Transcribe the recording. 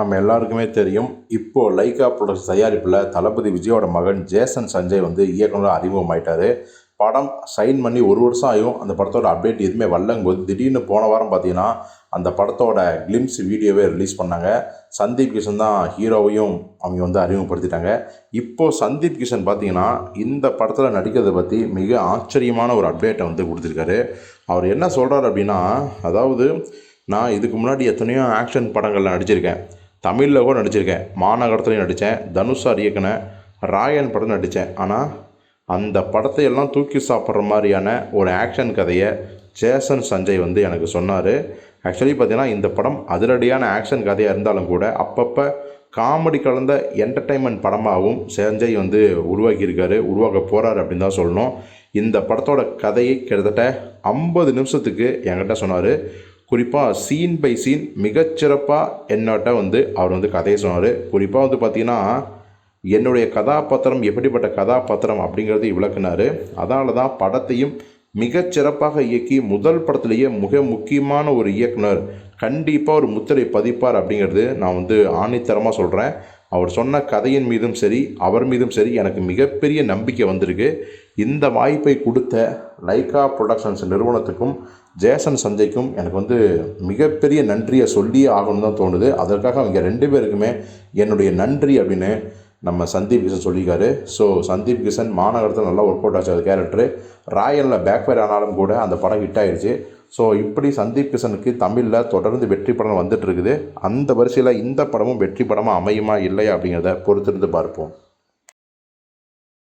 நம்ம எல்லாருக்குமே தெரியும். இப்போது லைகா புரொடக்ஷன்ஸ் தயாரிப்பில் தளபதி விஜயோட மகன் ஜேசன் சஞ்சய் வந்து இயக்குனராக அறிமுகமாயிட்டார். படம் சைன் பண்ணி 1 வருஷம் ஆகும். அந்த படத்தோட அப்டேட் எதுவுமே வரலங்கும்போது திடீர்னு போன வாரம் பார்த்தீங்கன்னா அந்த படத்தோட கிளிம்ஸ் வீடியோவே ரிலீஸ் பண்ணாங்க. சந்தீப் கிஷன் தான் ஹீரோவையும் அவங்க வந்து அறிமுகப்படுத்திட்டாங்க. இப்போது சந்தீப் கிஷன் பார்த்தீங்கன்னா இந்த படத்தில் நடிக்கிறதை பற்றி மிக ஆச்சரியமான ஒரு அப்டேட்டை வந்து கொடுத்துருக்காரு. அவர் என்ன சொல்கிறார் அப்படின்னா, அதாவது நான் இதுக்கு முன்னாடி எத்தனையோ ஆக்ஷன் படங்களில் நடிச்சிருக்கேன். தமிழில் கூட நடிச்சிருக்கேன். மாநகரத்துலையும் நடித்தேன். தனுஷ் சார் இயக்குன ராயன் படம் நடித்தேன். ஆனால் அந்த படத்தை எல்லாம் தூக்கி சாப்பிட்ற மாதிரியான ஒரு ஆக்ஷன் கதையை ஜேசன் சஞ்சய் வந்து எனக்கு சொன்னார். ஆக்சுவலி பார்த்தீங்கன்னா இந்த படம் அதிரடியான ஆக்ஷன் கதையாக இருந்தாலும் கூட அப்பப்போ காமெடி கலந்த என்டர்டெயின்மெண்ட் படமாகவும் சஞ்சய் வந்து உருவாக்க போகிறாரு அப்படின்னு தான் சொல்லணும். இந்த படத்தோட கதையை கிட்டத்தட்ட 50 நிமிஷத்துக்கு என்கிட்ட சொன்னார். குறிப்பாக சீன் பை சீன் மிகச்சிறப்பாக என்னட்ட வந்து அவர் வந்து கதையை சொன்னார். குறிப்பாக வந்து பார்த்திங்கன்னா என்னுடைய கதாபாத்திரம் எப்படிப்பட்ட கதாபாத்திரம் அப்படிங்கிறது விளக்குனார். அதனால தான் படத்தையும் மிகச்சிறப்பாக இயக்கி முதல் படத்திலேயே மிக முக்கியமான ஒரு இயக்குனர் கண்டிப்பாக ஒரு முத்திரை பதிப்பார் அப்படிங்கிறது நான் வந்து ஆணித்தரமாக சொல்கிறேன். அவர் சொன்ன கதையின் மீதும் சரி அவர் மீதும் சரி எனக்கு மிகப்பெரிய நம்பிக்கை வந்திருக்கு. இந்த வாய்ப்பை கொடுத்த லைகா புரொடக்ஷன்ஸ் நிறுவனத்துக்கும் ஜேசன் சஞ்சய்க்கும் எனக்கு வந்து மிகப்பெரிய நன்றியை சொல்லியே ஆகணும்னு தான் தோணுது. அதற்காக அவங்க 2 பேருக்குமே என்னுடைய நன்றி அப்படின்னு நம்ம சந்தீப் கிஷன் சொல்லியிருக்காரு. ஸோ சந்தீப் கிஷன் மாநகரத்தில் நல்லா ஒர்க் அவுட் ஆச்சு. அது கேரக்டரு ராயனில் பேக்ஃபயர் ஆனாலும் கூட அந்த படம் ஹிட் ஆகிடுச்சு. ஸோ இப்படி சந்தீப் கிஷனுக்கு தமிழில் தொடர்ந்து வெற்றி படம் வந்துட்டு இருக்குது. அந்த வரிசையில் இந்த படமும் வெற்றி படமாக அமையுமா இல்லையா அப்படிங்கிறத பொறுத்திருந்து பார்ப்போம்.